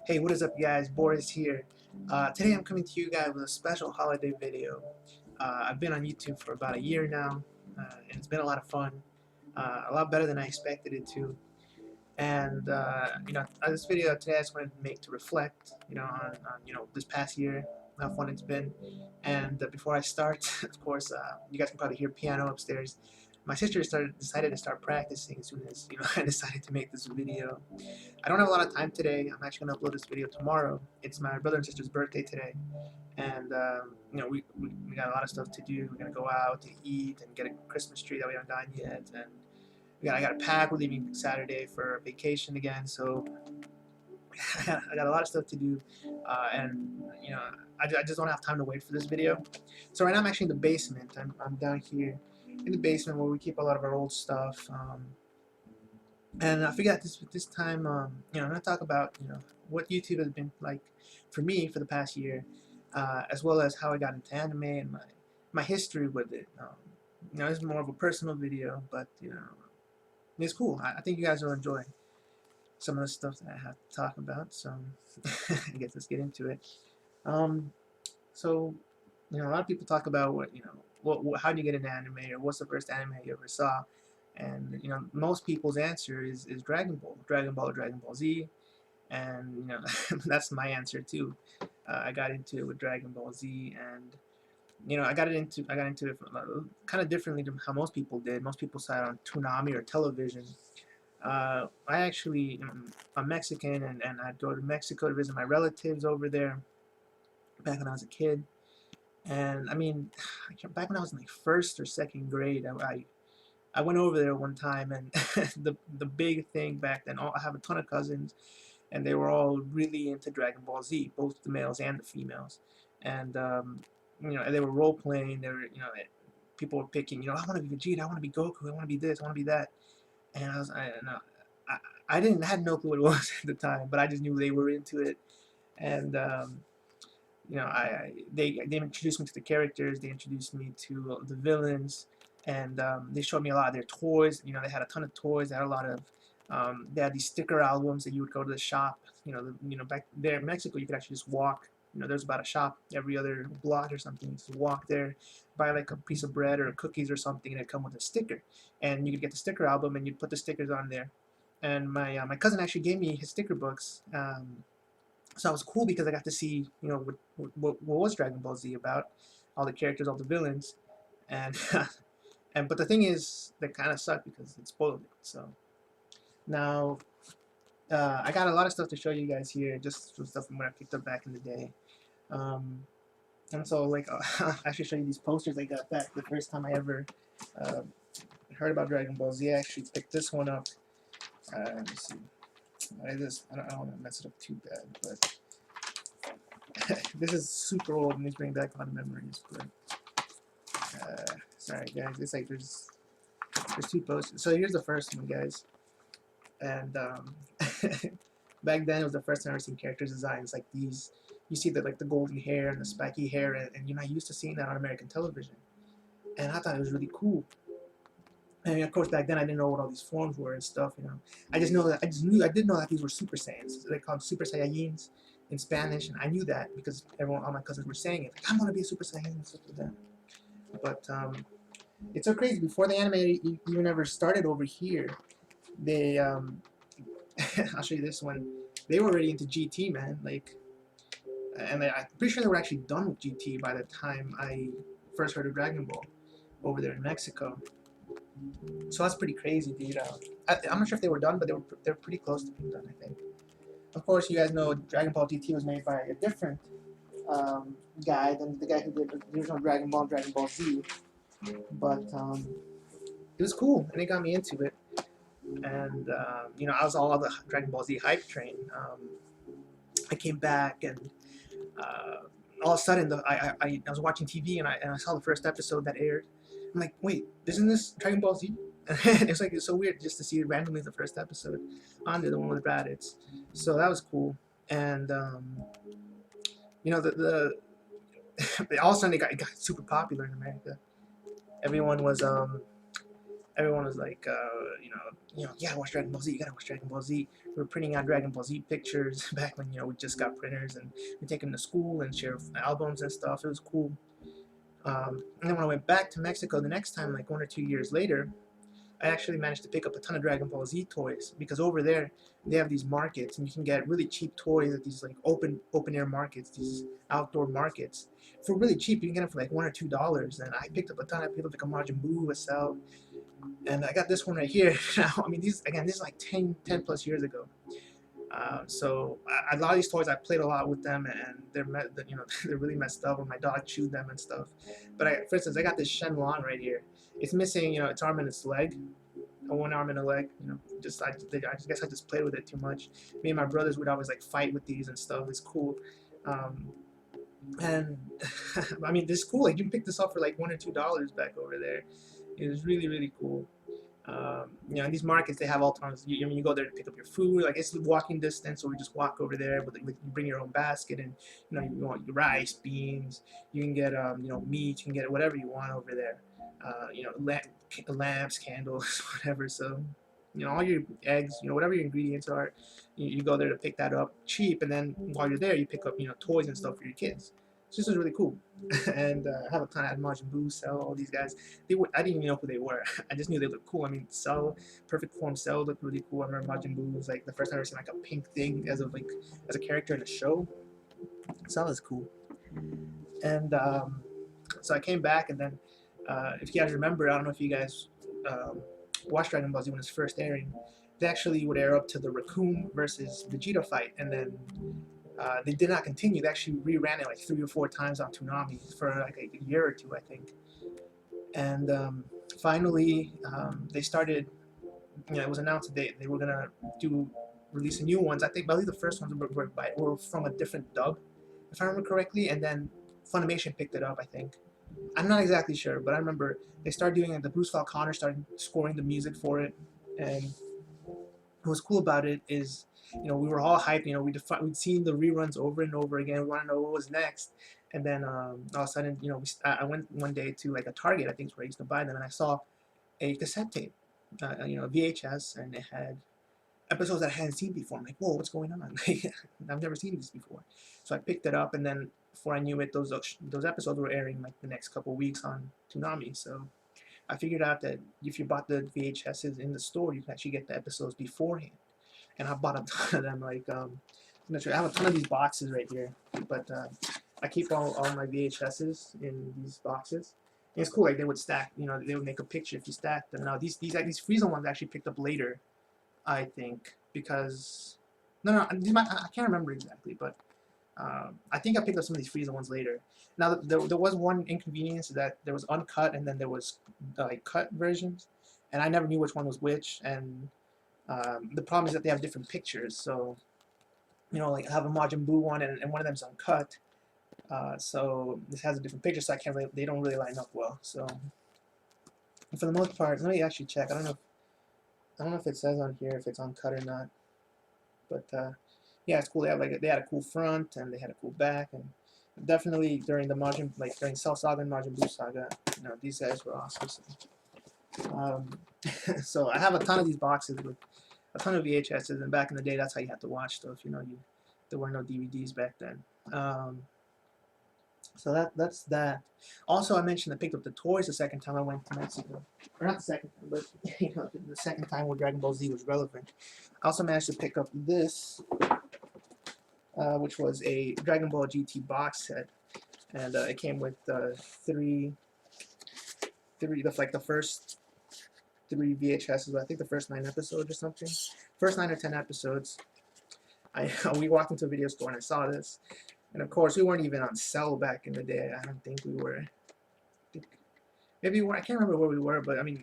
Hey, what is up, guys? Boris here. Today I'm coming to you guys with a special holiday video. I've been on YouTube for about a year now, and it's been a lot of fun. A lot better than I expected it to. And this video today I just wanted to make to reflect, on this past year, how fun it's been. And before I start, of course, you guys can probably hear piano upstairs. My sister decided to start practicing as soon as I decided to make this video. I don't have a lot of time today. I'm actually gonna upload this video tomorrow. It's my brother and sister's birthday today, and we got a lot of stuff to do. We're gonna go out to eat and get a Christmas tree that we haven't gotten yet, and I got to pack. We're leaving Saturday for vacation again, so I got a lot of stuff to do, and I just don't have time to wait for this video. So right now I'm actually in the basement. I'm down here in the basement where we keep a lot of our old stuff. And I figured this time, I'm gonna talk about what YouTube has been like for me for the past year, as well as how I got into anime and my history with it. It's more of a personal video, but it's cool. I think you guys will enjoy some of the stuff that I have to talk about. So I guess let's get into it. So a lot of people talk about how do you get into anime, or what's the first anime you ever saw. And most people's answer is Dragon Ball, Dragon Ball Z, and that's my answer too. I got into it with Dragon Ball Z, and I got into it kind of differently than how most people did. Most people saw it on Toonami or television. I actually, I'm Mexican, and I'd go to Mexico to visit my relatives over there back when I was a kid. And I mean, back when I was in like first or second grade, I went over there one time, and the big thing back then, I have a ton of cousins, and they were all really into Dragon Ball Z, both the males and the females. And they were role playing. They were, people were picking, I want to be Vegeta, I want to be Goku, I want to be this, I want to be that. And I didn't had no clue what it was at the time, but I just knew they were into it. And they introduced me to the characters, they introduced me to the villains, and they showed me a lot of their toys. They had a ton of toys. They had a lot of they had these sticker albums that you would go to the shop. Back there in Mexico, you could actually just walk. There's about a shop every other block or something. You just walk there, buy like a piece of bread or cookies or something, and it'd come with a sticker. And you could get the sticker album, and you'd put the stickers on there. And my cousin actually gave me his sticker books. So it was cool because I got to see, what was Dragon Ball Z about, all the characters, all the villains, and but the thing is, that kind of sucked because it spoiled it. So now I got a lot of stuff to show you guys here, just some stuff from when I picked up back in the day. And so like I should show you these posters I got back the first time I ever uh, heard about Dragon Ball Z. I actually picked this one up. Let me see. I don't want to mess it up too bad, but this is super old and it's bringing back a lot of memories. But sorry guys, it's like there's two posters. So here's the first one, guys. And back then it was the first time I ever seen characters designs like these. You see the golden hair and the spiky hair, and I used to seeing that on American television, and I thought it was really cool. And of course, back then I didn't know what all these forms were and stuff. I did know that these were Super Saiyans. They called Super Saiyajins in Spanish, and I knew that because all my cousins were saying it. Like, I'm gonna be a Super Saiyan and stuff like that. But it's so crazy. Before the anime even ever started over here, they I'll show you this one. They were already into GT, man. I'm pretty sure they were actually done with GT by the time I first heard of Dragon Ball over there in Mexico. So that's pretty crazy, dude. I'm not sure if they were done, but they're pretty close to being done, I think. Of course, you guys know Dragon Ball GT was made by a different guy than the guy who did the original Dragon Ball Z. But it was cool, and it got me into it. And I was all on the Dragon Ball Z hype train. I came back, and all of a sudden, I was watching TV, and I saw the first episode that aired. I'm like, wait, isn't this Dragon Ball Z? And it's so weird just to see it randomly the first episode on the one with the Raditz. So that was cool. And all of a sudden it got super popular in America. Everyone was everyone was like, you gotta watch Dragon Ball Z, you gotta watch Dragon Ball Z. We were printing out Dragon Ball Z pictures back when we just got printers, and we take them to school and share albums and stuff. It was cool. And then when I went back to Mexico the next time, like 1 or 2 years later, I actually managed to pick up a ton of Dragon Ball Z toys because over there they have these markets and you can get really cheap toys at these like open air markets, these outdoor markets for really cheap. You can get them for like $1 or $2. And I picked up a ton. I picked up like a Majin Buu, a Cell, and I got this one right here. Now, I mean, this is like 10 plus years ago. So a lot of these toys, I played a lot with them, and they're really messed up. And my dog chewed them and stuff. But for instance, I got this Shenlong right here. It's missing, its arm and its leg, one arm and a leg. I guess I just played with it too much. Me and my brothers would always like fight with these and stuff. It's cool. And I mean, this is cool. Like you can pick this up for like $1 or $2 back over there. It was really really cool. In these markets they have all times. You go there to pick up your food. Like it's walking distance, so we just walk over there. But you bring your own basket, and you want your rice, beans. You can get meat. You can get whatever you want over there. Lamps, candles, whatever. So all your eggs, whatever your ingredients are, you go there to pick that up cheap, and then while you're there, you pick up toys and stuff for your kids. So this was really cool. And I have a ton of Majin Buu, Cell, all these guys. I didn't even know who they were. I just knew they looked cool. I mean, Cell, Perfect Form Cell looked really cool. I remember Majin Buu was like the first time I ever seen like a pink thing as a character in a show. Cell is cool. And so I came back, and then if you guys remember, I don't know if you guys watched Dragon Ball Z when it was first airing. They actually would air up to the Raccoon versus Vegeta fight, and then they did not continue. They actually reran it like 3 or 4 times on Toonami for like a year or two, I think. And finally, they started. It was announced that they were gonna release new ones. I believe the first ones were from a different dub, if I remember correctly, and then Funimation picked it up, I think. I'm not exactly sure, but I remember they started doing it. The Bruce Falconer started scoring the music for it, and what was cool about it is, we were all hyped. We'd seen the reruns over and over again. We want to know what was next, and then all of a sudden, I went one day to like a Target, I think is where I used to buy them, and I saw a cassette tape, VHS, and it had episodes that I hadn't seen before. I'm like, whoa, what's going on? I've never seen this before. So I picked it up, and then before I knew it, those episodes were airing like the next couple of weeks on Toonami. So I figured out that if you bought the VHSs in the store, you can actually get the episodes beforehand. And I bought a ton of them. Like, I'm not sure. I have a ton of these boxes right here, but I keep all my VHSs in these boxes. And it's cool. Like they would stack. They would make a picture if you stacked them. Now these Frieza ones I actually picked up later, I think, because I can't remember exactly, but I think I picked up some of these Frieza ones later. Now there was one inconvenience that there was uncut, and then there was like cut versions, and I never knew which one was which. And the problem is that they have different pictures. So like I have a Majin Buu one, and one of them's uncut. So this has a different picture, so they don't really line up well. So for the most part, let me actually check. I don't know if it says on here if it's uncut or not, but yeah, it's cool. They had a cool front, and they had a cool back, and definitely during during Cell Saga and Majin Buu Saga, these guys were awesome. So I have a ton of these boxes with a ton of VHSs, and back in the day, that's how you had to watch stuff. There were no DVDs back then. So that's that. Also, I mentioned I picked up the toys the second time I went to Mexico. Or not the second time, but the second time where Dragon Ball Z was relevant. I also managed to pick up this, which was a Dragon Ball GT box set, and it came with the first 3 VHSs. I think the first 9 episodes or something. First 9 or 10 episodes. We walked into a video store and I saw this. And of course, we weren't even on sale back in the day. I don't think we were. Maybe we were. I can't remember where we were, but I mean,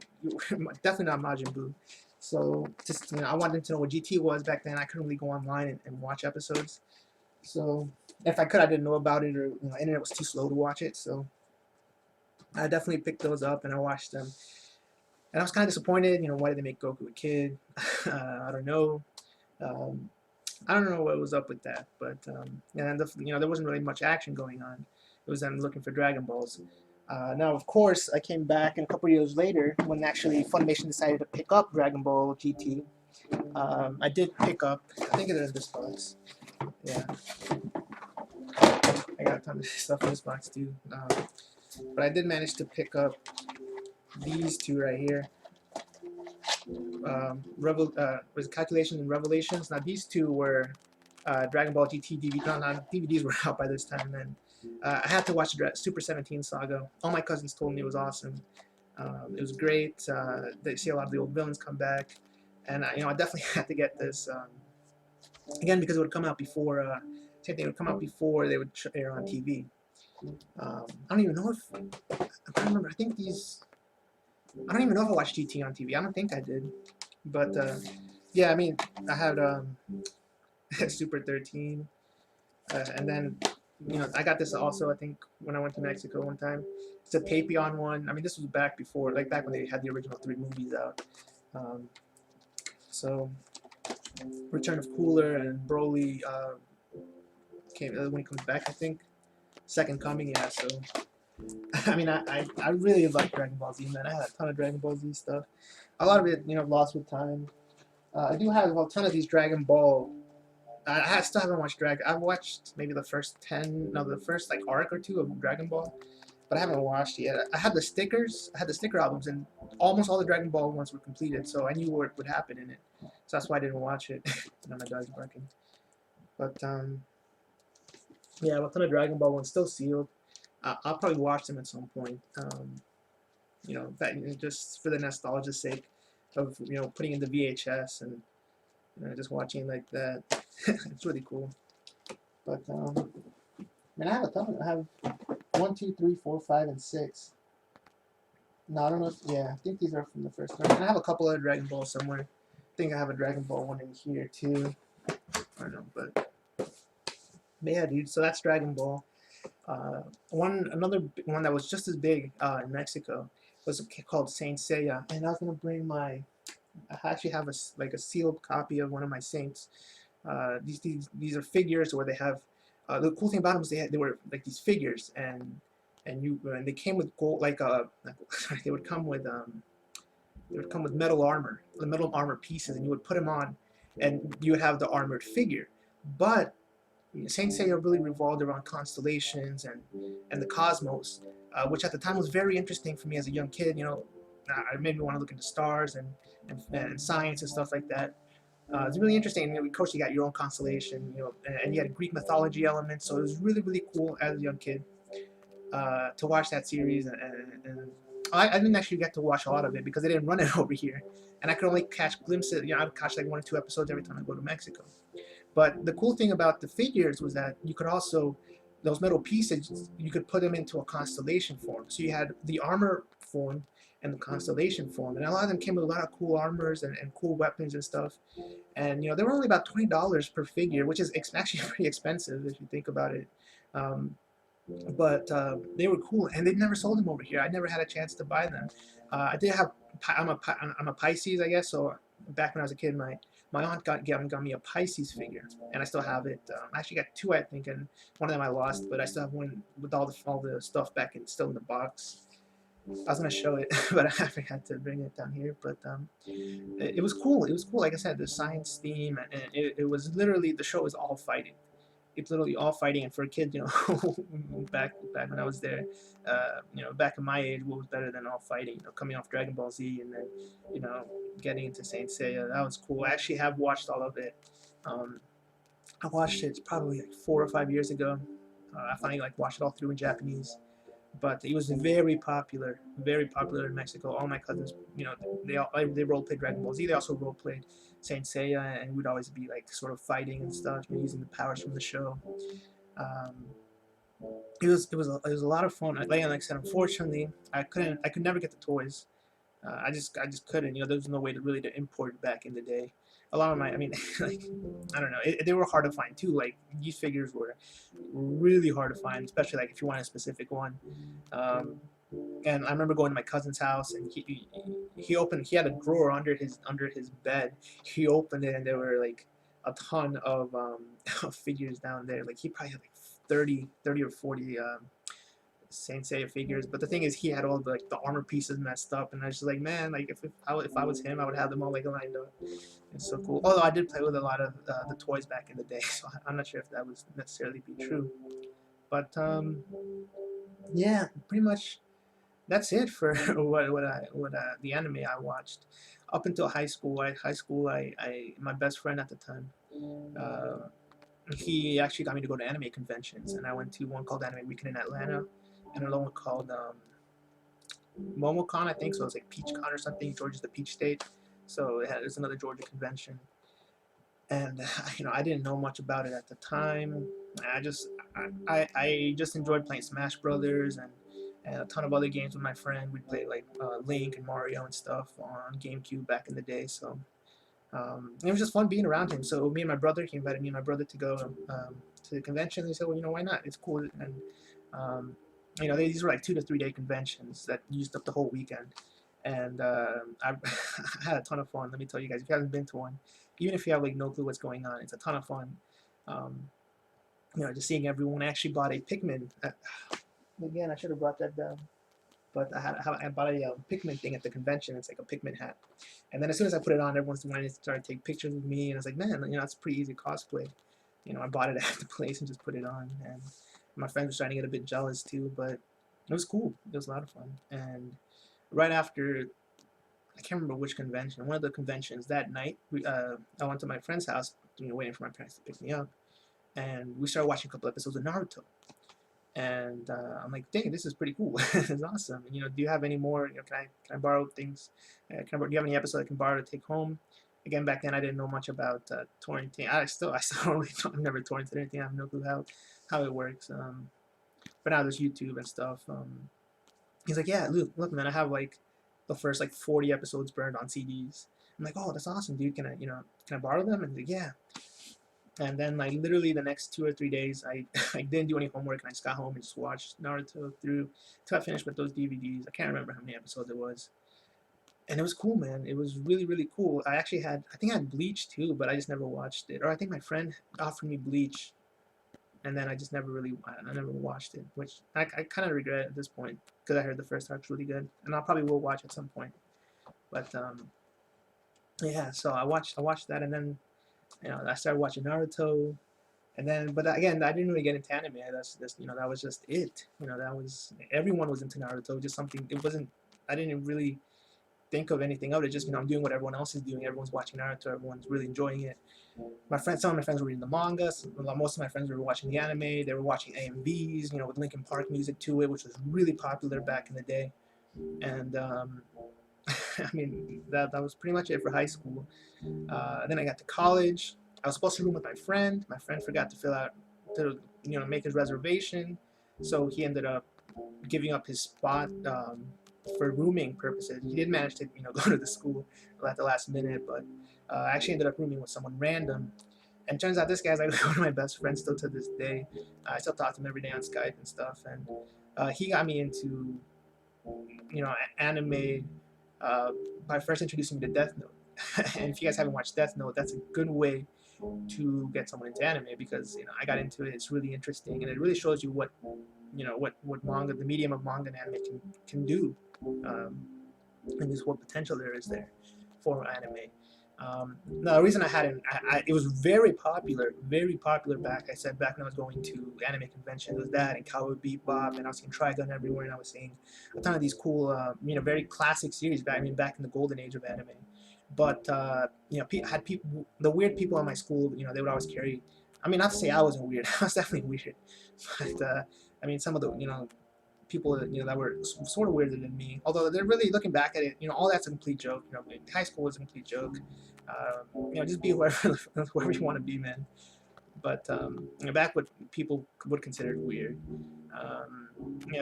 definitely not Majin Buu. So just I wanted to know what GT was back then. I couldn't really go online and watch episodes. So if I could, I didn't know about it, or internet was too slow to watch it. So I definitely picked those up and I watched them. And I was kind of disappointed. Why did they make Goku a kid? I don't know. I don't know what was up with that, but and there wasn't really much action going on. It was them looking for Dragon Balls. Now, of course, I came back, and a couple years later, when actually Funimation decided to pick up Dragon Ball GT, I did pick up. I think it is this box. Yeah, I got a ton of stuff in this box too. But I did manage to pick up these two right here. Was Calculations and Revelations. Now these two were Dragon Ball GT DVD. No, DVDs were out by this time, and I had to watch the Super 17 saga. All my cousins told me it was awesome. It was great. They see a lot of the old villains come back, and I definitely had to get this again because it would come out before. Same thing, it would come out before they would air on TV. I don't even know if I can't remember. I think these. I don't even know if I watched GT on TV. I don't think I did, but yeah, I mean, I had Super 13, and then I got this also. I think when I went to Mexico one time, it's a Tapion one. I mean, this was back before, like back when they had the original 3 movies out. So, Return of Cooler and Broly came when he comes back. I think Second Coming. Yeah. So, I mean, I really like Dragon Ball Z, man. I had a ton of Dragon Ball Z stuff. A lot of it, lost with time. I do have a ton of these Dragon Ball. I still haven't watched Dragon. I've watched maybe the first the first like arc or two of Dragon Ball, but I haven't watched it yet. I had the stickers. I had the sticker albums, and almost all the Dragon Ball ones were completed, so I knew what would happen in it. So that's why I didn't watch it. My dog's barking. But yeah, a ton of Dragon Ball ones still sealed. I'll probably watch them at some point. Just for the nostalgia's sake of putting in the VHS and just watching like that. It's really cool. But I have a ton. I have 1, 2, 3, 4, 5, and 6. No, I don't know. I think these are from the first one. I have a couple of Dragon Balls somewhere. I think I have a Dragon Ball one in here too. I don't know, but yeah, dude. So that's Dragon Ball. Another one that was just as big in Mexico was called Saint Seiya, and I was gonna bring my. I actually have a sealed copy of one of my Saints. These are figures where they have. The cool thing about them is they were like these figures, and they came with gold they would come with metal armor, the metal armor pieces, and you would put them on, and you would have the armored figure. But Saint Seiya really revolved around constellations and the cosmos, which at the time was very interesting for me as a young kid. It made me want to look into stars and science and stuff like that. It's really interesting. Of course, you got your own constellation, and you had Greek mythology elements. So it was really, really cool as a young kid to watch that series. And I didn't actually get to watch a lot of it because they didn't run it over here, and I could only catch glimpses. I would catch like 1 or 2 episodes every time I go to Mexico. But the cool thing about the figures was that you could also, those metal pieces, you could put them into a constellation form. So you had the armor form and the constellation form. And a lot of them came with a lot of cool armors and cool weapons and stuff. And, they were only about $20 per figure, which is actually pretty expensive if you think about it. But they were cool, and they never sold them over here. I never had a chance to buy them. I did have, I'm a Pisces, I guess, so back when I was a kid, my aunt got me a Pisces figure, and I still have it. I actually got 2, I think, and one of them I lost, but I still have one with all the stuff back still in the box. I was gonna show it, but I forgot to bring it down here. But it was cool. It was cool. Like I said, the science theme, and it was literally, the show was all fighting. It's literally all fighting, and for a kid, back when I was there, back in my age, what was better than all fighting? Coming off Dragon Ball Z and then, getting into Saint Seiya, that was cool. I actually have watched all of it. I watched it probably like 4 or 5 years ago. I finally watched it all through in Japanese. But it was very popular in Mexico. All my cousins, they role played Dragon Ball Z. They also role played Saint Seiya, and we'd always be sort of fighting and stuff, using the powers from the show. It was a lot of fun. Like I said, unfortunately, I could never get the toys. I just couldn't. There was no way to import it back in the day. A lot of I don't know. They were hard to find too. These figures were really hard to find, especially if you want a specific one. And I remember going to my cousin's house, and he had a drawer under his bed. He opened it, and there were a ton of figures down there. He probably had 30 or 40 Saint Seiya figures. But the thing is, he had all the like the armor pieces messed up, and I was just like, man, like if I was him, I would have them all like lined up. It's so cool. Although I did play with a lot of the toys back in the day, so I'm not sure if that would necessarily be true. But yeah, pretty much that's it for the anime I watched up until high school. I my best friend at the time, uh, he actually got me to go to anime conventions, and I went to one called Anime Weekend in Atlanta, and another one called MomoCon, I think. So it was like PeachCon or something. Georgia's the Peach State, so it's another Georgia convention. And I didn't know much about it at the time. I just enjoyed playing Smash Brothers and a ton of other games with my friend. We'd play like Link and Mario and stuff on GameCube back in the day. So it was just fun being around him. So me and my brother, he invited me and my brother to go to the convention. He said, well, why not? It's cool. And these were like 2 to 3 day conventions that used up the whole weekend. And I had a ton of fun. Let me tell you guys, if you haven't been to one, even if you have like no clue what's going on, it's a ton of fun. Just seeing everyone. I actually bought a Pikmin. Again, I should have brought that down. But I bought a Pikmin thing at the convention. It's like a Pikmin hat. And then as soon as I put it on, everyone's wanting to start to take pictures with me. And I was like, man, it's pretty easy cosplay. I bought it at the place and just put it on. And my friends were starting to get a bit jealous too. But it was cool. It was a lot of fun. And right after, I can't remember which convention, one of the conventions that night, I went to my friend's house, waiting for my parents to pick me up. And we started watching a couple episodes of Naruto. And I'm like, dang, this is pretty cool. It's awesome. And, do you have any more? Can I borrow things? Do you have any episodes I can borrow to take home? Again, back then I didn't know much about torrenting. I still really don't. I've never torrented anything. I have no clue how it works. But now there's YouTube and stuff. He's like, yeah, look, man, I have like the first like 40 episodes burned on CDs. I'm like, oh, that's awesome, dude. Can I borrow them? And he's like, yeah. And then like literally the next 2 or 3 days, I didn't do any homework, and I just got home and just watched Naruto through till I finished with those DVDs. I can't remember how many episodes it was, and it was cool, man. It was really, really cool. I think I had Bleach too, but I just never watched it. Or I think my friend offered me Bleach, and then I just never watched it, which I kind of regret at this point because I heard the first arc's really good, and I probably will watch at some point. But yeah, so I watched that, and then I started watching Naruto, and then, but again, I didn't really get into anime. That was just it. Everyone was into Naruto. Just something. It wasn't. I didn't really think of anything of it. Just I'm doing what everyone else is doing. Everyone's watching Naruto. Everyone's really enjoying it. Some of my friends were reading the manga. Most of my friends were watching the anime. They were watching AMVs. With Linkin Park music to it, which was really popular back in the day. And I mean, that was pretty much it for high school. Then I got to college. I was supposed to room with my friend. My friend forgot to fill out, to make his reservation, so he ended up giving up his spot for rooming purposes. He did manage to go to the school at the last minute, but I actually ended up rooming with someone random. And turns out this guy's like one of my best friends still to this day. I still talk to him every day on Skype and stuff. And he got me into anime by first introducing me to Death Note. And if you guys haven't watched Death Note, that's a good way to get someone into anime, because I got into it. It's really interesting, and it really shows you what manga, the medium of manga and anime can do, and just what potential there is there for anime. Now, the reason it was very popular back when I was going to anime conventions, was that and Cowboy Bebop, and I was seeing Trigun everywhere, and I was seeing a ton of these cool, very classic series back in the golden age of anime. But had people, the weird people in my school, they would always carry. I mean, not to say I wasn't weird, I was definitely weird, but I mean, some of the people that were sort of weirder than me. Although they're really looking back at it, all that's a complete joke. High school was a complete joke. Just be whoever you want to be, man. But back what people would consider weird.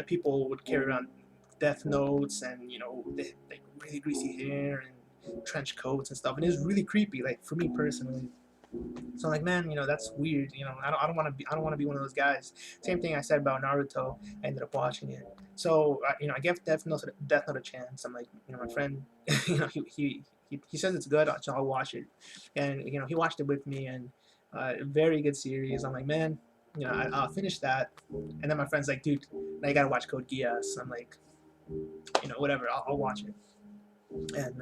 People would carry around Death Notes, and they really greasy hair and trench coats and stuff, and it was really creepy, like for me personally. So I'm like, man, that's weird. I don't want to be one of those guys. Same thing I said about Naruto. I ended up watching it. So I gave Death Note a chance. I'm like, my friend, he says it's good, so I'll watch it. And he watched it with me, and very good series. I'm like, man, I'll finish that, and then my friend's like, dude, now you gotta watch Code Geass. I'm like, whatever, I'll watch it. And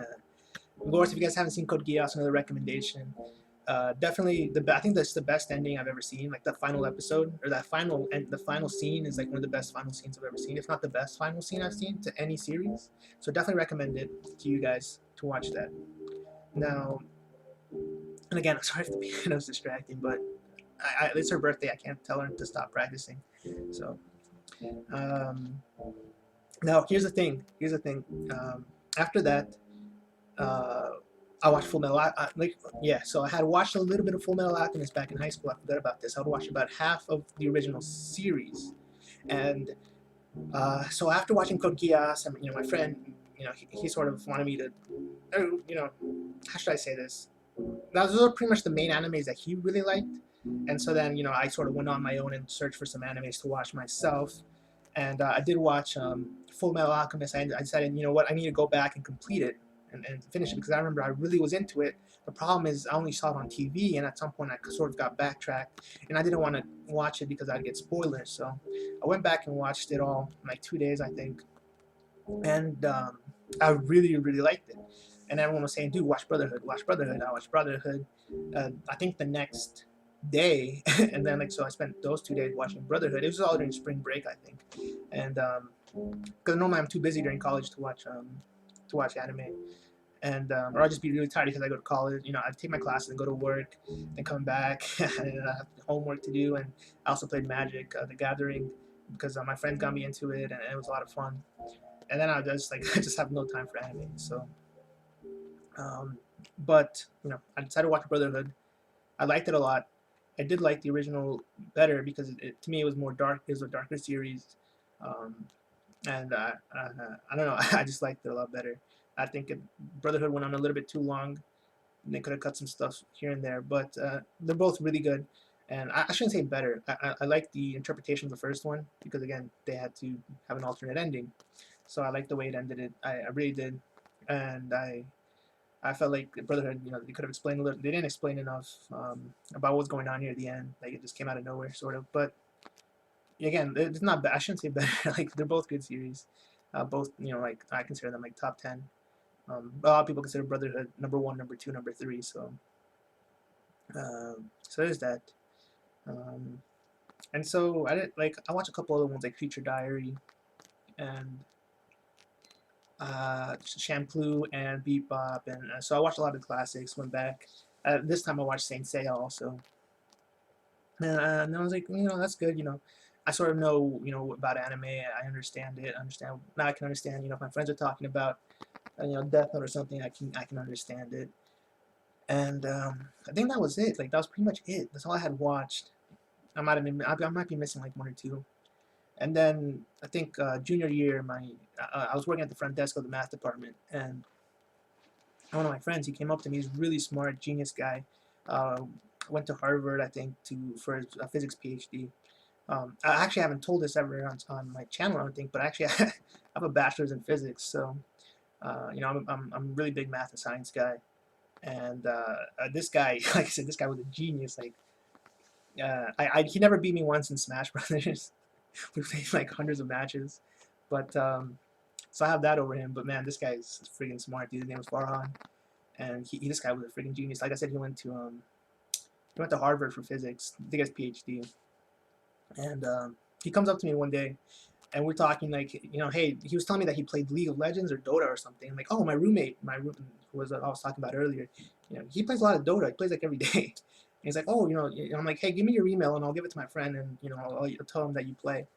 of course, if you guys haven't seen Code Geass, another recommendation. Definitely I think that's the best ending I've ever seen. Like the final episode or the final scene is like one of the best final scenes I've ever seen, if not the best final scene I've seen to any series. So definitely recommend it to you guys to watch that. Now, and again, I'm sorry if the piano's distracting, but it's her birthday. I can't tell her to stop practicing. So um, now here's the thing. After that, uh, I watched Full Metal so I had watched a little bit of Full Metal Alchemist back in high school. I forgot about this. I would watch about half of the original series, and so after watching Code Geass, my friend, he sort of wanted me to, how should I say this? Those are pretty much the main animes that he really liked, and so then I sort of went on my own and searched for some animes to watch myself, and I did watch Full Metal Alchemist. I decided, I need to go back and complete it and finish it because I remember I really was into it. The problem is I only saw it on TV, and at some point I sort of got backtracked, and I didn't want to watch it because I'd get spoilers. So I went back and watched it all in like 2 days, I think, and I really, really liked it. And everyone was saying, "Dude, watch Brotherhood, watch Brotherhood." I watched Brotherhood. I think the next day, and then so I spent those 2 days watching Brotherhood. It was all during spring break, I think, and because normally I'm too busy during college to watch anime, and or I'll just be really tired because I go to college. I take my classes and go to work, and come back, and I have homework to do. And I also played Magic, the Gathering, because my friends got me into it, and it was a lot of fun. And then I just I just have no time for anime. So, but I decided to watch Brotherhood. I liked it a lot. I did like the original better because to me it was more dark. It was a darker series, um, and I don't know. I just liked it a lot better. I think Brotherhood went on a little bit too long. And they could have cut some stuff here and there, but they're both really good. And I shouldn't say better. I like the interpretation of the first one because again they had to have an alternate ending, so I like the way it ended. I really did, and I felt like Brotherhood, they could have explained a little. They didn't explain enough about what was going on near the end. Like it just came out of nowhere, sort of. But again, it's not bad. I shouldn't say better. Like they're both good series. Both, like I consider them like top 10. A lot of people consider Brotherhood number 1, number 2, number 3. So there's that. Um, and so I watched a couple other ones like Future Diary and Shampoo and Bebop, and so I watched a lot of the classics. Went back. This time I watched Saint Seiya also, and I was like, that's good. I sort of know, about anime. I understand it. Now. I can understand. If my friends are talking about, Death Note or something, I can understand it. And I think that was it. Like that was pretty much it. That's all I had watched. I might be missing like one or two. And then I think junior year, I was working at the front desk of the math department, and one of my friends, he came up to me. He's a really smart, genius guy. Uh, went to Harvard, I think, for his physics PhD. I actually haven't told this ever on my channel, I don't think, but actually I have a bachelor's in physics, so I'm a really big math and science guy. And this guy, like I said, this guy was a genius. Like he never beat me once in Smash Brothers. We played like hundreds of matches, but so I have that over him. But man, this guy's freaking smart. Dude, his name was Farhan, and this guy was a freaking genius. Like I said, he went to Harvard for physics. I think he has PhD, and he comes up to me one day, and we're talking like, hey, he was telling me that he played League of Legends or Dota or something. I'm like, oh, my roommate, was I was talking about earlier. He plays a lot of Dota. He plays like every day. And he's like, oh, I'm like, hey, give me your email and I'll give it to my friend and I'll tell him that you play.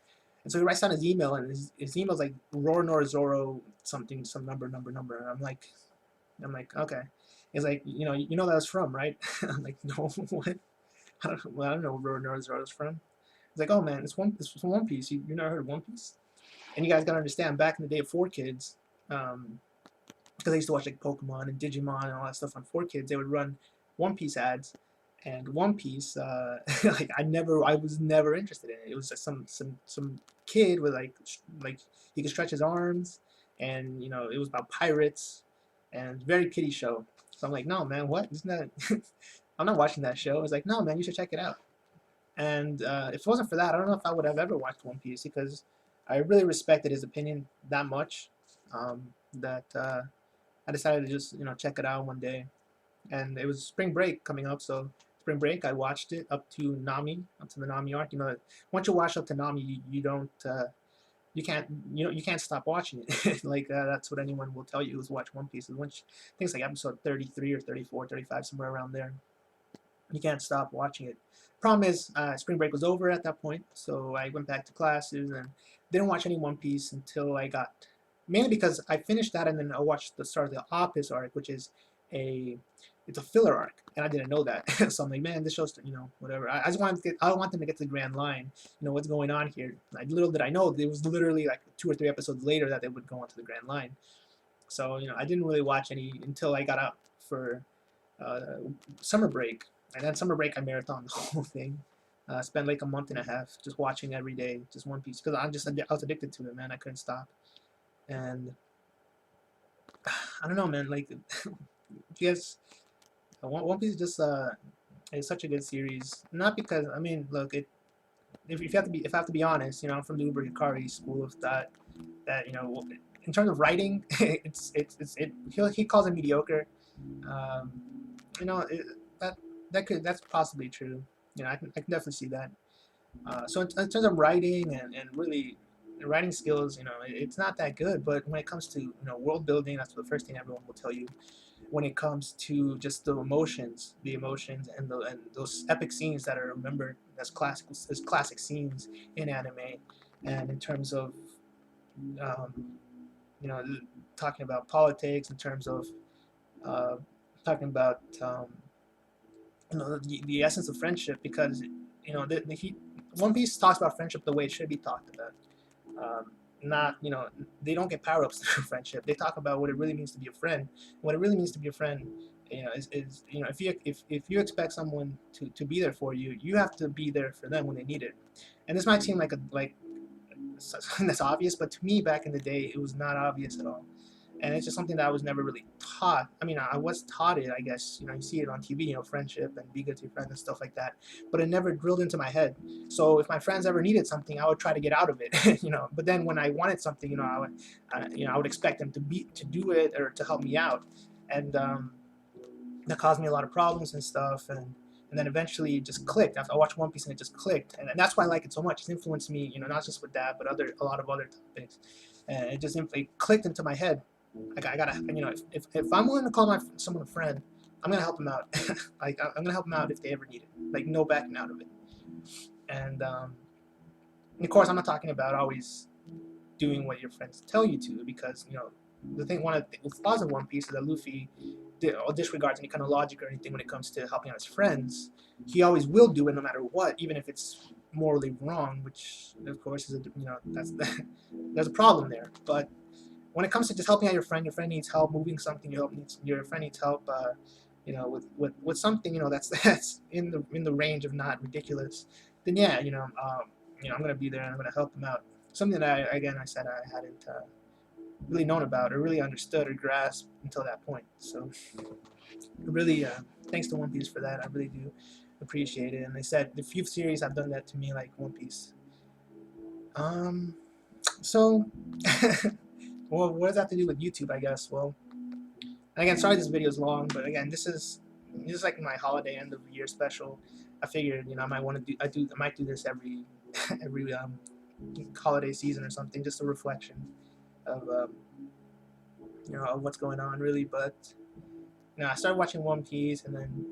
And so he writes down his email, and his email's like Rornor Zoro something, some number. And I'm like, okay. He's like, you know that was from, right? I'm like, no, what? I don't know where Rornor Zoro's from. He's like, oh man, it's from One Piece. You never heard of One Piece? And you guys gotta understand, back in the day of 4Kids, because I used to watch like Pokemon and Digimon and all that stuff on 4Kids, they would run One Piece ads, and One Piece, like I was never interested in it. It was just some kid with like he could stretch his arms, and it was about pirates, and very kiddie show. So I'm like, no man, what? Isn't that? I'm not watching that show. It's like, no man, you should check it out. And if it wasn't for that, I don't know if I would have ever watched One Piece, because I really respected his opinion that much, that I decided to just check it out one day. And it was spring break coming up, so spring break I watched it up to Nami, up to the Nami arc. Once you watch up to Nami, you don't you can't you can't stop watching it. Like that's what anyone will tell you who's watched One Piece. Once I think it's like episode 33 or 34, 35, somewhere around there, you can't stop watching it. Problem is, spring break was over at that point, so I went back to classes and didn't watch any One Piece until I got, mainly because I finished that and then I watched the start of the Opus arc, which is a it's a filler arc, and I didn't know that. So I'm like, man, this show's whatever. I just want to get, I want them to get to the Grand Line. What's going on here. Little did I know, it was literally like 2 or 3 episodes later that they would go on to the Grand Line. So I didn't really watch any until I got out for uh, summer break. And then summer break, I marathoned the whole thing. Spent like a month and a half just watching every day, just One Piece, because I was addicted to it, man. I couldn't stop. And I don't know, man. Like, yes, One Piece is just it's such a good series. Not because, I mean, look, if you have to be, if I have to be honest, I'm from the Uber Hikari school of thought that in terms of writing, he calls it mediocre. Um, you know, it, that's possibly true. I can definitely see that. So in terms of writing and really writing skills, it's not that good. But when it comes to world building, that's the first thing everyone will tell you. When it comes to just the emotions and those epic scenes that are remembered as classic scenes in anime, and in terms of um, you know talking about politics, in terms of uh, talking about the essence of friendship, because One Piece talks about friendship the way it should be talked about. Not they don't get power ups through friendship. They talk about what it really means to be a friend. What it really means to be a friend, is if you expect someone to be there for you, you have to be there for them when they need it. And this might seem like something that's obvious, but to me back in the day, it was not obvious at all. And it's just something that I was never really taught. I mean, I was taught it, I guess. You see it on TV, friendship and be good to your friends and stuff like that. But it never drilled into my head. So if my friends ever needed something, I would try to get out of it, But then when I wanted something, I would expect them to do it or to help me out, and that caused me a lot of problems and stuff. And then eventually it just clicked. After I watched One Piece and it just clicked, and that's why I like it so much. It's influenced me, not just with that, but a lot of other topics. And it clicked into my head. I gotta, if I'm willing to call someone a friend, I'm gonna help them out. Like I'm gonna help them out if they ever need it. Like no backing out of it. And of course, I'm not talking about always doing what your friends tell you to, because one of the flaws of One Piece is that Luffy disregards any kind of logic or anything when it comes to helping out his friends. He always will do it no matter what, even if it's morally wrong, which of course is that's there's a problem there. But when it comes to just helping out your friend needs help moving something, your friend needs help, with something, that's in the range of not ridiculous, then yeah, I'm gonna be there and I'm gonna help them out. Something that I said I hadn't really known about or really understood or grasped until that point. So really, thanks to One Piece for that. I really do appreciate it. And they said the few series have done that to me, like One Piece. So. Well, what does that have to do with YouTube, I guess? Well, again, sorry this video is long, but again, this is like my holiday end of year special. I figured, I might want to I might do this every every holiday season or something, just a reflection of of what's going on, really. But I started watching One Piece, and then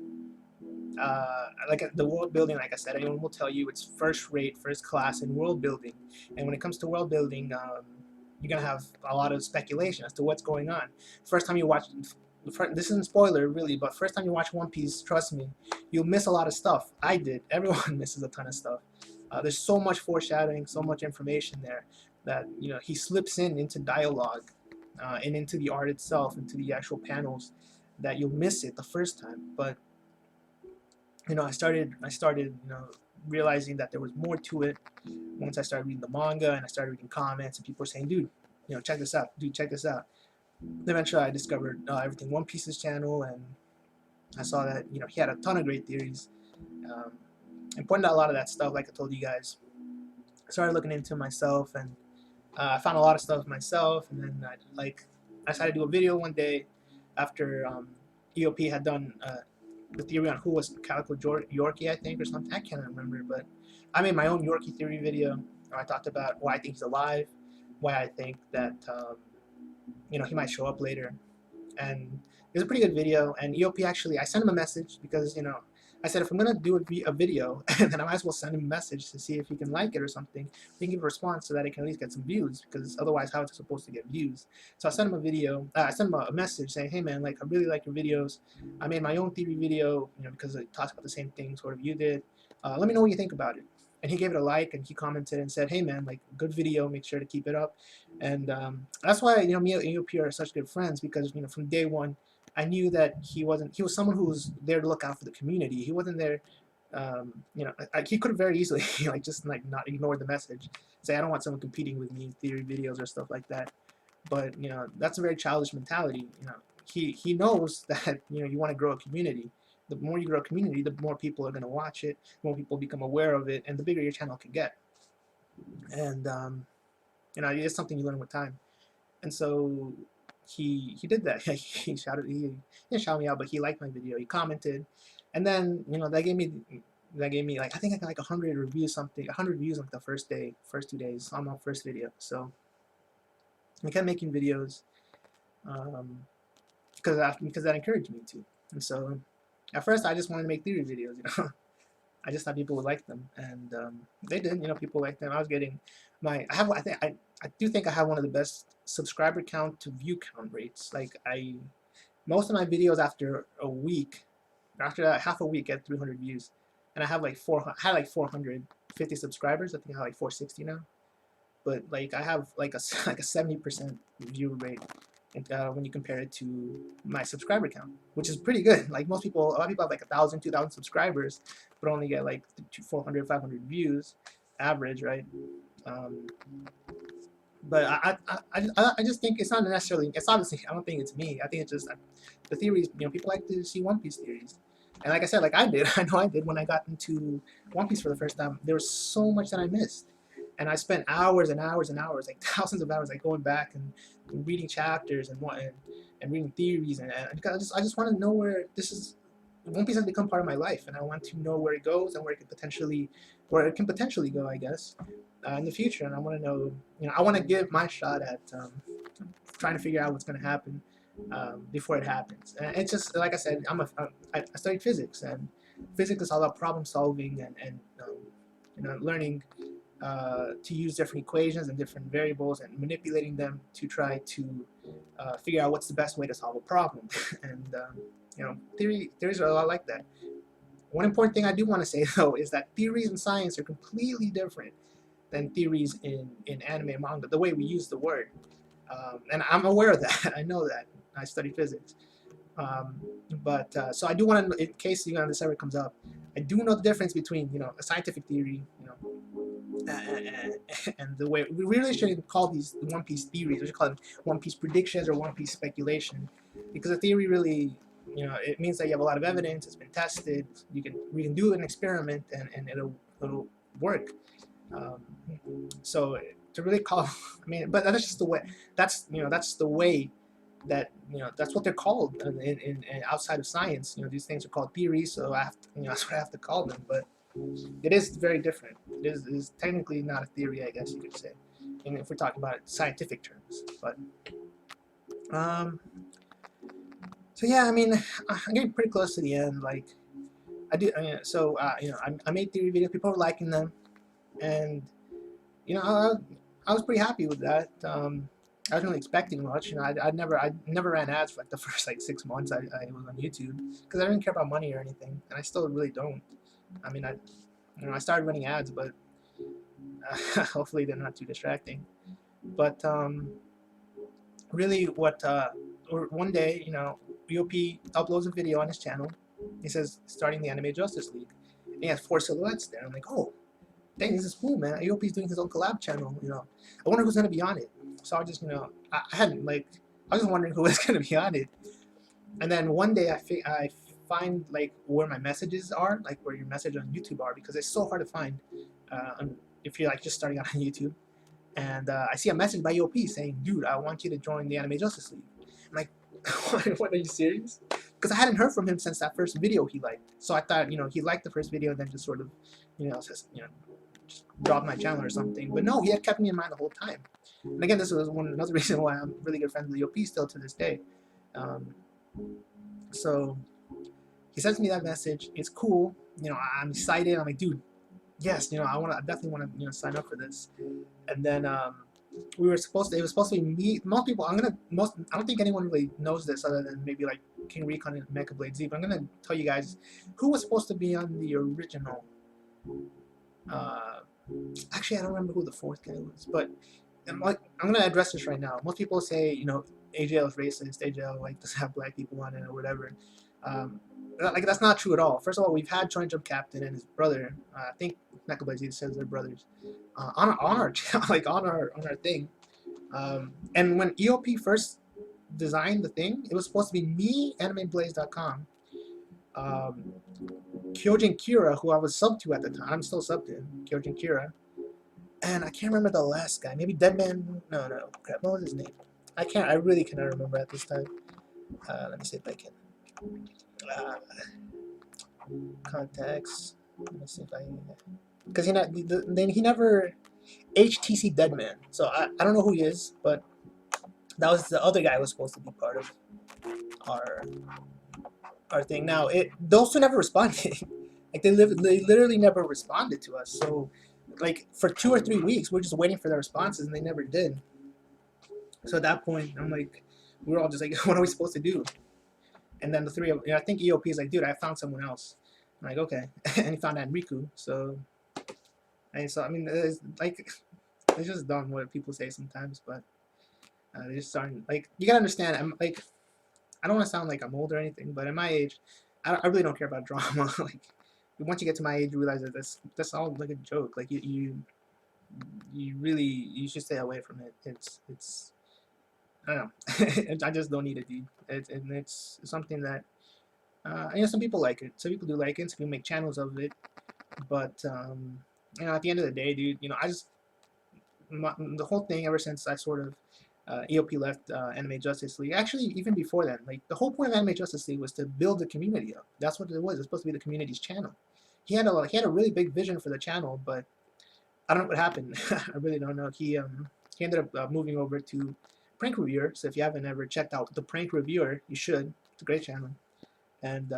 like the world building, like I said, anyone will tell you it's first rate, first class in world building. And when it comes to world building, you're gonna have a lot of speculation as to what's going on. First time you watch, this isn't spoiler really, but first time you watch One Piece, trust me, you'll miss a lot of stuff. I did. Everyone misses a ton of stuff. There's so much foreshadowing, so much information there that he slips into dialogue, and into the art itself, into the actual panels, that you'll miss it the first time. But I started realizing that there was more to it once I started reading the manga and I started reading comments, and people were saying, dude, check this out, dude, check this out. Eventually I discovered Everything One Piece's channel, and I saw that he had a ton of great theories, and pointed out a lot of that stuff, like I told you guys. I started looking into myself, and I found a lot of stuff myself, and then I decided to do a video one day after EOP had done the theory on who was Calico Yorkie, I think, or something. I can't remember, but I made my own Yorkie theory video. Where I talked about why I think he's alive, why I think that he might show up later, and it was a pretty good video. And EOP actually, I sent him a message because I said if I'm gonna do a video, then I might as well send him a message to see if he can like it or something. He can give a response so that it can at least get some views, because otherwise, how is it supposed to get views? So I sent him a video. I sent him a message saying, "Hey man, like I really like your videos. I made my own theory video, because it talks about the same thing sort of you did. Let me know what you think about it." And he gave it a like, and he commented and said, "Hey man, like good video. Make sure to keep it up." And that's why me and EOP are such good friends, because from day one, I knew that he was someone who was there to look out for the community. He wasn't there, he could have very easily just not ignore the message, say I don't want someone competing with me in theory videos or stuff like that. But that's a very childish mentality. He knows that you want to grow a community. The more you grow a community, the more people are going to watch it, the more people become aware of it, and the bigger your channel can get. And it's something you learn with time. And so he did that. He didn't shout me out, but he liked my video. He commented, and then that gave me like I think I got like 100 reviews, 100 views like the first 2 days on my first video. So I kept making videos because that encouraged me to. And so at first I just wanted to make theory videos, I just thought people would like them, and they did. People liked them. I was getting I do think I have one of the best subscriber count to view count rates. Like most of my videos after that half a week get 300 views, and I have like 450 subscribers. I think I have like 460 now, but like I have like a 70% view rate. When you compare it to my subscriber count, which is pretty good. Like a lot of people have like 1,000, 2,000 subscribers, but only get like 400, 500 views average, right? But I just think it's not necessarily. It's obviously I don't think it's me. I think it's just the theories. People like to see One Piece theories, and like I said, like I did. I know I did when I got into One Piece for the first time. There was so much that I missed. And I spent hours and hours and hours, like thousands of hours, like going back and reading chapters and reading theories, and I just want to know where One Piece has become part of my life, and I want to know where it goes and where it can potentially go, I guess, in the future. And I want to know, I want to give my shot at trying to figure out what's going to happen before it happens. And it's just like I said, I studied physics, and physics is all about problem solving and learning to use different equations and different variables and manipulating them to try to figure out what's the best way to solve a problem. And theories are a lot like that. One important thing I do want to say though is that theories in science are completely different than theories in anime and manga, the way we use the word. And I'm aware of that. I know that. I study physics. So I do want to, in case this ever comes up, I do know the difference between a scientific theory, and the way we really shouldn't call these One Piece theories. We should call them One Piece predictions or One Piece speculation, because a theory really, it means that you have a lot of evidence. It's been tested. We can do an experiment and it'll work. So to really call, but that's just the way. That's the way that that's what they're called in outside of science. These things are called theories, so I have to, that's what I have to call them. But it is very different. It is technically not a theory, I guess you could say, and if we're talking about scientific terms. But so yeah, I'm getting pretty close to the end. Like I made theory videos. People were liking them, and I was pretty happy with that. I wasn't really expecting much. I never ran ads for like the first 6 months I was on YouTube, because I didn't care about money or anything, and I still really don't. I started running ads, but hopefully they're not too distracting. But really, one day, EOP uploads a video on his channel. He says starting the Anime Justice League, and he has 4 silhouettes there. I'm like, oh, dang, this is cool, man. EOP's doing his own collab channel. I wonder who's gonna be on it. So I just, I was just wondering who was gonna be on it. And then one day I find like where my messages are, like where your message on YouTube are, because it's so hard to find if you're like just starting out on YouTube. And I see a message by EOP saying, "Dude, I want you to join the Anime Justice League." I'm like, "What? Are you serious?" Because I hadn't heard from him since that first video he liked. So I thought, he liked the first video, and then just sort of, just dropped my channel or something. But no, he had kept me in mind the whole time. And again, this was another reason why I'm really good friends with EOP still to this day. So he sends me that message. It's cool. I'm excited. I'm like, dude, yes, I definitely want to, sign up for this. And then it was supposed to be me. Most people, I don't think anyone really knows this other than maybe like King Recon and Mecha Blade Z. But I'm gonna tell you guys who was supposed to be on the original. Actually, I don't remember who the fourth guy was, but I'm gonna address this right now. Most people say, AJL is racist, AJL doesn't have black people on it or whatever. That's not true at all. First of all, we've had Joint Jump Captain and his brother. I think Mecha Blade Z says they're brothers. On our on our thing. And when EOP first designed the thing, it was supposed to be me, AnimeBlaze.com, Kyojin Kira, who I was sub to at the time. I'm still sub to him, Kyojin Kira. And I can't remember the last guy. Maybe Deadman. No. Crap. What was his name? I really cannot remember at this time. Let me see if I can. Contacts. Let me see if I. Because he never HTC Deadman. So I don't know who he is, but that was the other guy who was supposed to be part of our thing. Now those two never responded. They literally never responded to us. So for 2 or 3 weeks, we're just waiting for their responses, and they never did. So at that point, I'm like, we're all just like, what are we supposed to do? And then the three of, I think EOP is like, dude, I found someone else. I'm like, okay, and he found Enriku. So I mean, it's just dumb what people say sometimes, but they just aren't you gotta understand. I don't want to sound like I'm old or anything, but at my age, I really don't care about drama. Once you get to my age, you realize that that's all a joke. You should stay away from it. It's I don't know. I just don't need it, dude. It's something that some people like it. Some people do like it. Some people make channels of it. But at the end of the day, dude, the whole thing ever since I sort of EOP left Anime Justice League. Actually, even before then, the whole point of Anime Justice League was to build the community up. That's what it was. It's supposed to be the community's channel. He had a really big vision for the channel, but I don't know what happened. I really don't know. He ended up moving over to Prank Reviewer. So if you haven't ever checked out the Prank Reviewer, you should. It's a great channel. And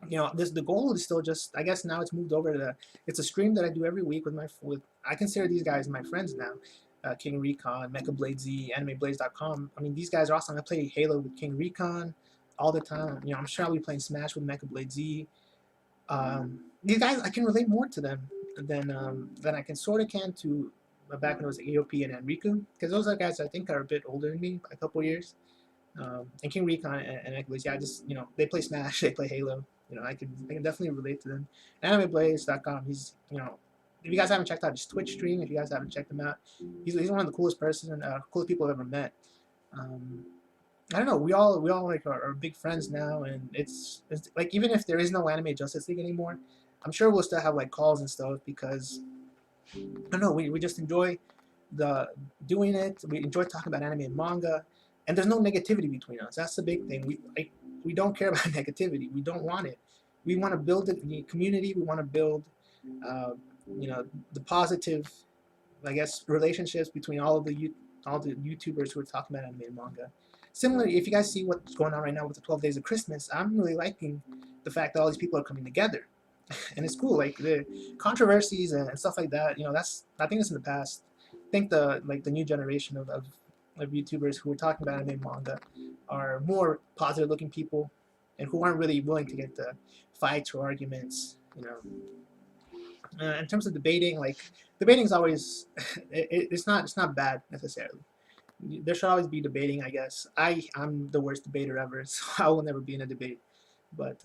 the goal is still just, I guess now it's moved over to it's a stream that I do every week with I consider these guys my friends now. King Recon, Mecha Blade Z, AnimeBlaze.com. I mean, these guys are awesome. I play Halo with King Recon all the time. I'm sure I'll be playing Smash with Mecha Blade Z. These guys, I can relate more to them than I can to back when it was EOP and Enrico, because those are guys I think are a bit older than me by a couple years. And King Recon and Mecha Blade, they play Smash, they play Halo. I can definitely relate to them. AnimeBlaze.com, he's if you guys haven't checked out his Twitch stream, if you guys haven't checked him out, he's one of the coolest coolest people I've ever met. I don't know. We all are big friends now, and it's even if there is no Anime Justice League anymore, I'm sure we'll still have calls and stuff because I don't know. We just enjoy doing it. We enjoy talking about anime and manga, and there's no negativity between us. That's the big thing. We don't care about negativity. We don't want it. We want to build a community. We want to build the positive, I guess, relationships between all the YouTubers who are talking about anime and manga. Similarly, if you guys see what's going on right now with the 12 Days of Christmas, I'm really liking the fact that all these people are coming together, and it's cool. The controversies and stuff like that. I think it's in the past. I think the new generation of YouTubers who are talking about anime and manga are more positive looking people, and who aren't really willing to get the fights or arguments. In terms of debating, debating is always it's not bad necessarily. There should always be debating, I guess. I'm the worst debater ever, so I will never be in a debate. But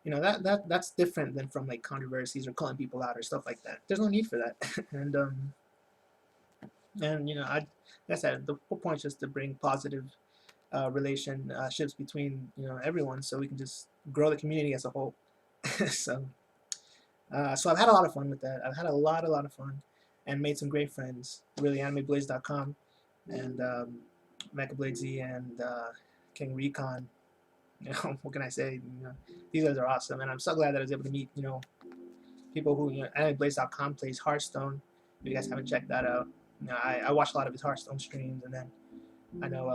that's different than from controversies or calling people out or stuff like that. There's no need for that. and I said the whole point is just to bring positive relationships between everyone, so we can just grow the community as a whole. so so I've had a lot of fun with that. I've had a lot of fun, and made some great friends. Really, AnimeBlades.com and MechaBladeZ and King Recon. What can I say? These guys are awesome, and I'm so glad that I was able to meet people who AnimeBlades.com plays Hearthstone. If you guys haven't checked that out, I watch a lot of his Hearthstone streams, and then I know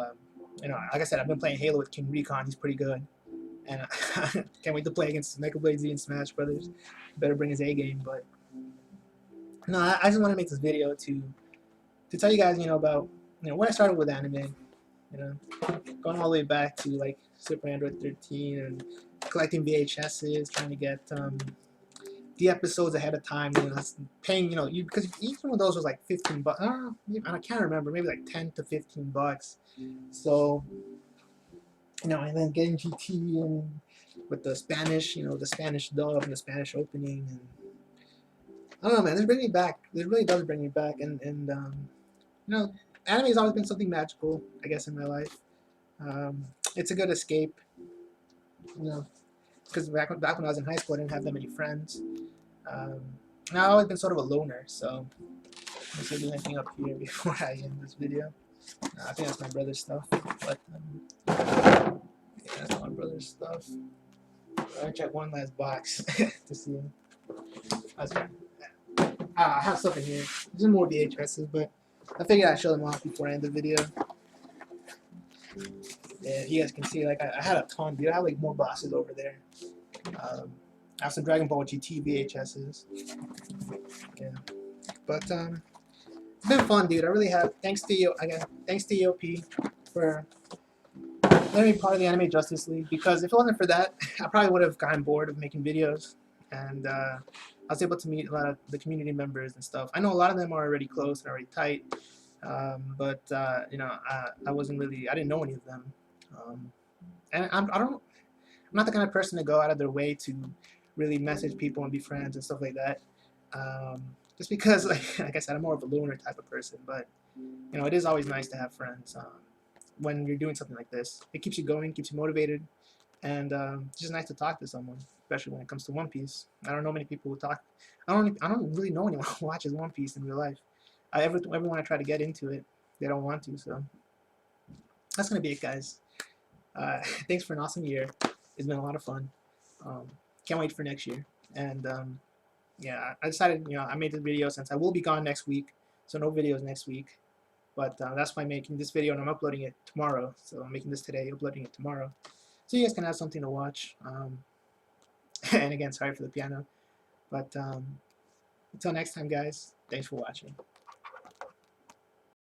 like I said, I've been playing Halo with King Recon. He's pretty good, and can't wait to play against MechaBladeZ and Smash Brothers. Better bring his A game, but no, I just want to make this video to tell you guys, about when I started with anime. Going all the way back to like Super Android 13 and collecting VHSs, trying to get the episodes ahead of time. Paying because each one of those was like $15. I can't remember, maybe like $10 to $15. So and then getting GT and with the Spanish, the Spanish dub and the Spanish opening, and I don't know, man. This brings me back. This really does bring me back, and anime has always been something magical, I guess, in my life. It's a good escape, because back when I was in high school, I didn't have that many friends. And I've always been sort of a loner, so let's see if there's anything up here before I end this video. I think that's my brother's stuff, but yeah, that's my brother's stuff. I'll check one last box to see. I have stuff in here. There's more VHSs, but I figured I'd show them off before I end the video. Yeah, you guys can see, like, I had a ton, dude. I have like more boxes over there. I have some Dragon Ball GT VHSs. Yeah, but it's been fun, dude. I really have. Thanks to you, again. Thanks to EOP for letting me part of the Anime Justice League. Because if it wasn't for that, I probably would have gotten bored of making videos. And I was able to meet a lot of the community members and stuff. I know a lot of them are already close and already tight. But I wasn't really. I didn't know any of them. And I'm not the kind of person to go out of their way to really message people and be friends and stuff like that. Just because, like I said, I'm more of a loner type of person. But it is always nice to have friends when you're doing something like this. It keeps you going, keeps you motivated, and it's just nice to talk to someone, especially when it comes to One Piece. I don't know many people who talk. I don't really know anyone who watches One Piece in real life. Everyone I try to get into it, they don't want to. So that's gonna be it, guys. Thanks for an awesome year. It's been a lot of fun. Can't wait for next year. And yeah, I decided, I made this video since I will be gone next week, so no videos next week. But that's why I'm making this video, and I'm uploading it tomorrow. So I'm making this today, uploading it tomorrow, so you guys can have something to watch. And again, sorry for the piano. But until next time, guys, thanks for watching.